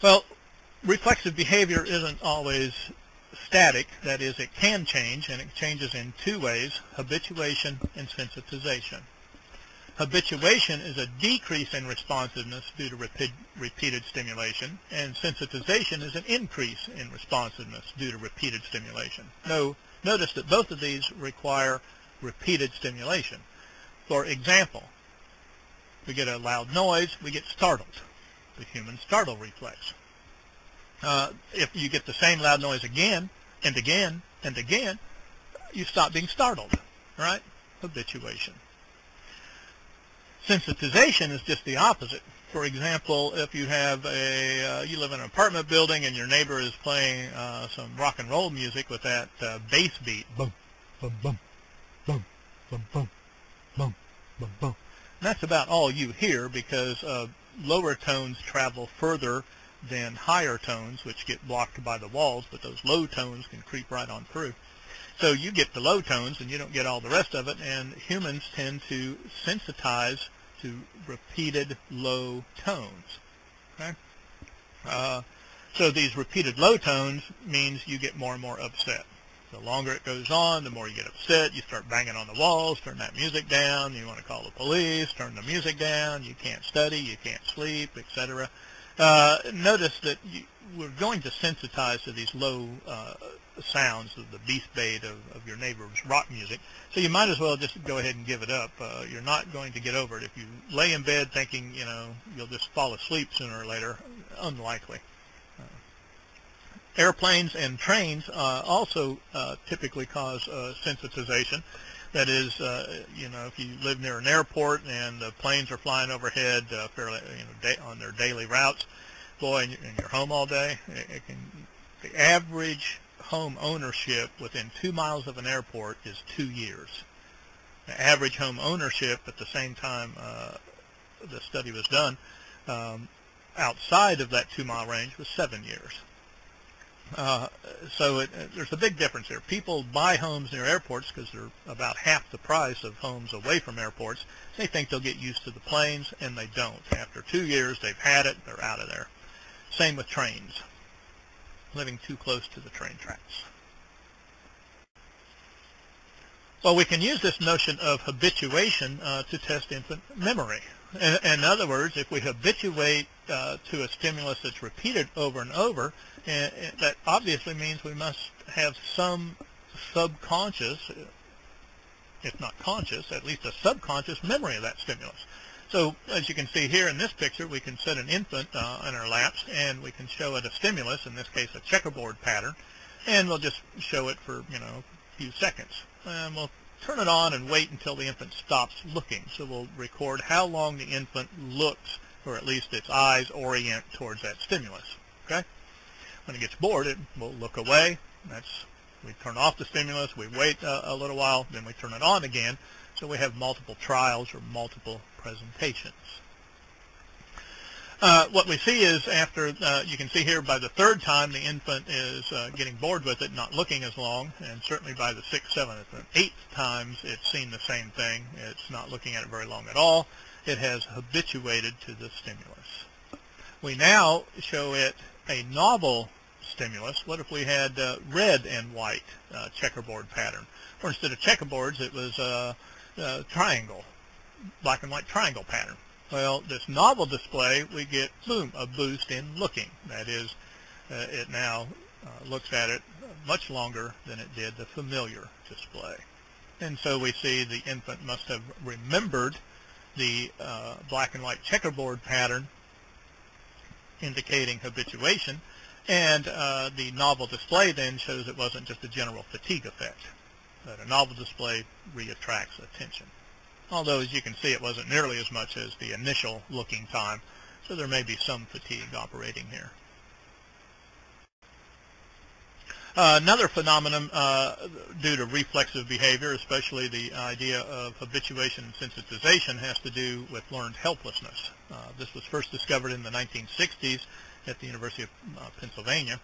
Well, reflexive behavior isn't always static. That is, it can change, and it changes in two ways: habituation and sensitization. Habituation is a decrease in responsiveness due to repeated stimulation, and sensitization is an increase in responsiveness due to repeated stimulation. Notice that both of these require repeated stimulation. For example, we get a loud noise, we get startled, the human startle reflex. If you get the same loud noise again and again and again, you stop being startled, right? Habituation. Sensitization is just the opposite. For example, if you have you live in an apartment building and your neighbor is playing some rock and roll music with that bass beat, boom, boom, boom, boom, boom, boom, boom, boom, boom. And that's about all you hear, because lower tones travel further than higher tones, which get blocked by the walls, but those low tones can creep right on through. So you get the low tones and you don't get all the rest of it, and humans tend to sensitize to repeated low tones. Okay? So these repeated low tones means you get more and more upset. The longer it goes on, the more you get upset. You start banging on the walls, turn that music down, you want to call the police, turn the music down, you can't study, you can't sleep, etc. Notice that we're going to sensitize to these low sounds of the beast bait of your neighbor's rock music, so you might as well just go ahead and give it up. You're not going to get over it. If you lay in bed thinking, you'll just fall asleep sooner or later, unlikely. Airplanes and trains also typically cause sensitization. That is, if you live near an airport and the planes are flying overhead fairly, on their daily routes, boy, and you're home all day, the average home ownership within 2 miles of an airport is 2 years. The average home ownership at the same time the study was done outside of that 2-mile range was 7 years. So there's a big difference here. People buy homes near airports because they're about half the price of homes away from airports. They think they'll get used to the planes, and they don't. After 2 years, they've had it, they're out of there. Same with trains, living too close to the train tracks. Well, we can use this notion of habituation to test infant memory. In other words, if we habituate to a stimulus that's repeated over and over, that obviously means we must have some subconscious, if not conscious, at least a subconscious memory of that stimulus. So as you can see here in this picture, we can set an infant in our laps, and we can show it a stimulus, in this case a checkerboard pattern, and we'll just show it for a few seconds. And we'll turn it on and wait until the infant stops looking. So we'll record how long the infant looks, or at least its eyes orient towards that stimulus. Okay? When it gets bored, it will look away. We turn off the stimulus, we wait a little while, then we turn it on again. So we have multiple trials or multiple presentations. What we see is after, you can see here by the 3rd time the infant is getting bored with it, not looking as long, and certainly by the 6th, 7th, and 8th times it's seen the same thing. It's not looking at it very long at all. It has habituated to the stimulus. We now show it a novel stimulus. What if we had red and white checkerboard pattern? Or instead of checkerboards, it was triangle, black and white triangle pattern. Well, this novel display, we get, boom, a boost in looking. That is, it now looks at it much longer than it did the familiar display. And so we see the infant must have remembered the black and white checkerboard pattern, indicating habituation, and the novel display then shows it wasn't just a general fatigue effect, that a novel display reattracts attention. Although, as you can see, it wasn't nearly as much as the initial looking time, so there may be some fatigue operating here. Another phenomenon due to reflexive behavior, especially the idea of habituation and sensitization, has to do with learned helplessness. This was first discovered in the 1960s at the University of Pennsylvania.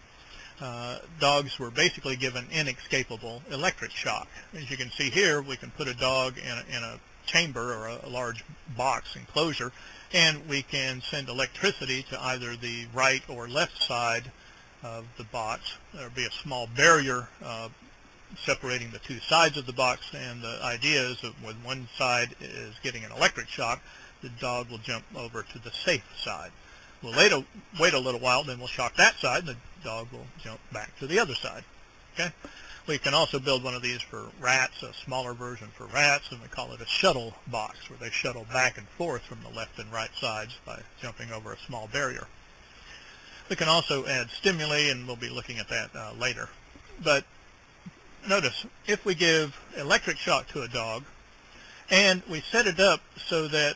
Dogs were basically given inescapable electric shock. As you can see here, we can put a dog in a chamber or a large box enclosure, and we can send electricity to either the right or left side of the box. There will be a small barrier separating the two sides of the box, and the idea is that when one side is getting an electric shock, the dog will jump over to the safe side. We'll wait a little while, then we'll shock that side, and the dog will jump back to the other side. Okay? We can also build one of these for rats, a smaller version for rats, and we call it a shuttle box, where they shuttle back and forth from the left and right sides by jumping over a small barrier. We can also add stimuli, and we'll be looking at that later. But notice, if we give electric shock to a dog, and we set it up so that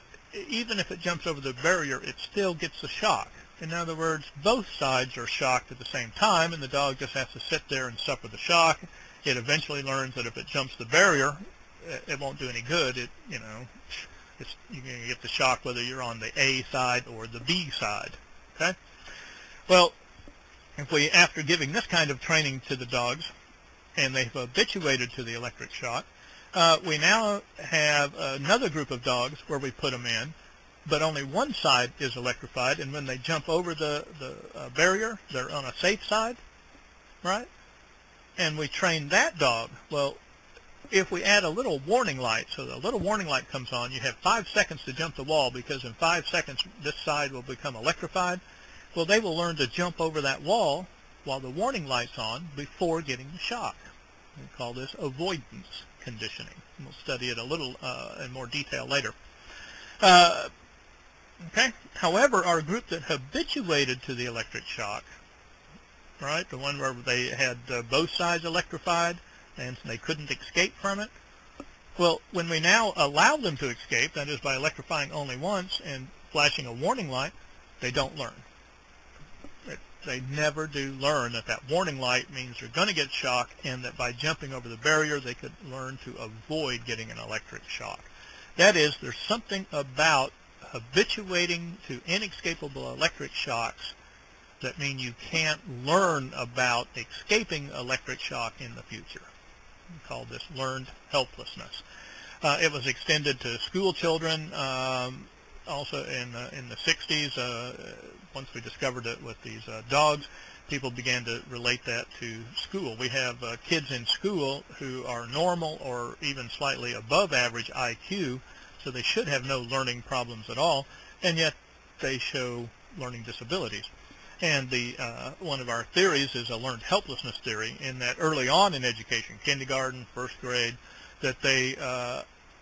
even if it jumps over the barrier, it still gets the shock. In other words, both sides are shocked at the same time, and the dog just has to sit there and suffer the shock. It eventually learns that if it jumps the barrier, it won't do any good. You're going to get the shock whether you're on the A side or the B side. Okay? Well, if we, after giving this kind of training to the dogs, and they've habituated to the electric shock, we now have another group of dogs where we put them in, but only one side is electrified, and when they jump over the barrier, they're on a safe side, right? And we train that dog. Well, if we add a little warning light, so the little warning light comes on, you have 5 seconds to jump the wall, because in 5 seconds this side will become electrified. Well, they will learn to jump over that wall while the warning light's on before getting the shock. We call this avoidance conditioning. We'll study it a little in more detail later. Okay. However, our group that habituated to the electric shock, right, the one where they had both sides electrified and they couldn't escape from it, well, when we now allow them to escape, that is by electrifying only once and flashing a warning light, they don't learn. They never do learn that that warning light means they're going to get shocked, and that by jumping over the barrier they could learn to avoid getting an electric shock. That is, there's something about habituating to inescapable electric shocks that mean you can't learn about escaping electric shock in the future. We call this learned helplessness. It was extended to school children also in the 60s. Once we discovered it with these dogs, people began to relate that to school. We have kids in school who are normal or even slightly above average IQ, so they should have no learning problems at all, and yet they show learning disabilities. And one of our theories is a learned helplessness theory, in that early on in education, kindergarten, first grade, that they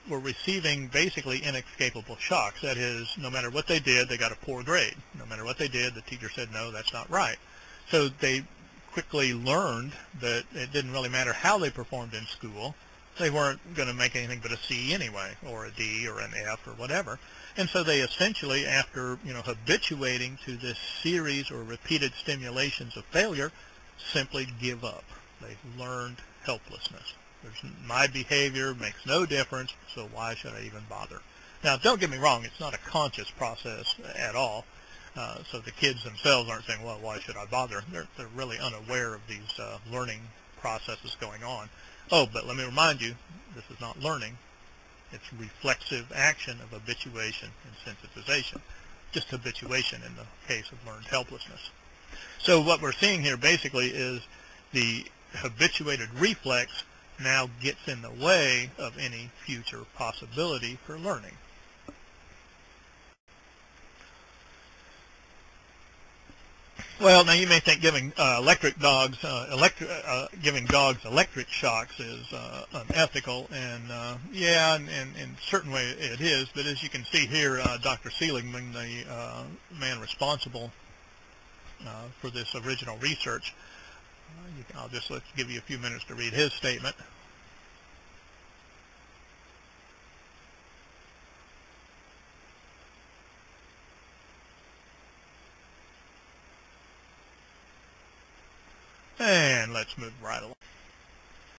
were receiving basically inescapable shocks. That is, no matter what they did, they got a poor grade. No matter what they did, the teacher said, no, that's not right. So they quickly learned that it didn't really matter how they performed in school. They weren't going to make anything but a C anyway, or a D or an F or whatever. And so they essentially, after habituating to this series or repeated stimulations of failure, simply give up. They've learned helplessness. My behavior makes no difference, so why should I even bother? Now, don't get me wrong, it's not a conscious process at all. So the kids themselves aren't saying, well, why should I bother? They're really unaware of these learning processes going on. Oh, but let me remind you, this is not learning. It's reflexive action of habituation and sensitization. Just habituation in the case of learned helplessness. So what we're seeing here basically is the habituated reflex now gets in the way of any future possibility for learning. Well, now you may think giving giving dogs electric shocks is unethical, and yeah, and in a certain way it is. But as you can see here, Dr. Seligman, the man responsible for this original research, let's give you a few minutes to read his statement. And let's move right along.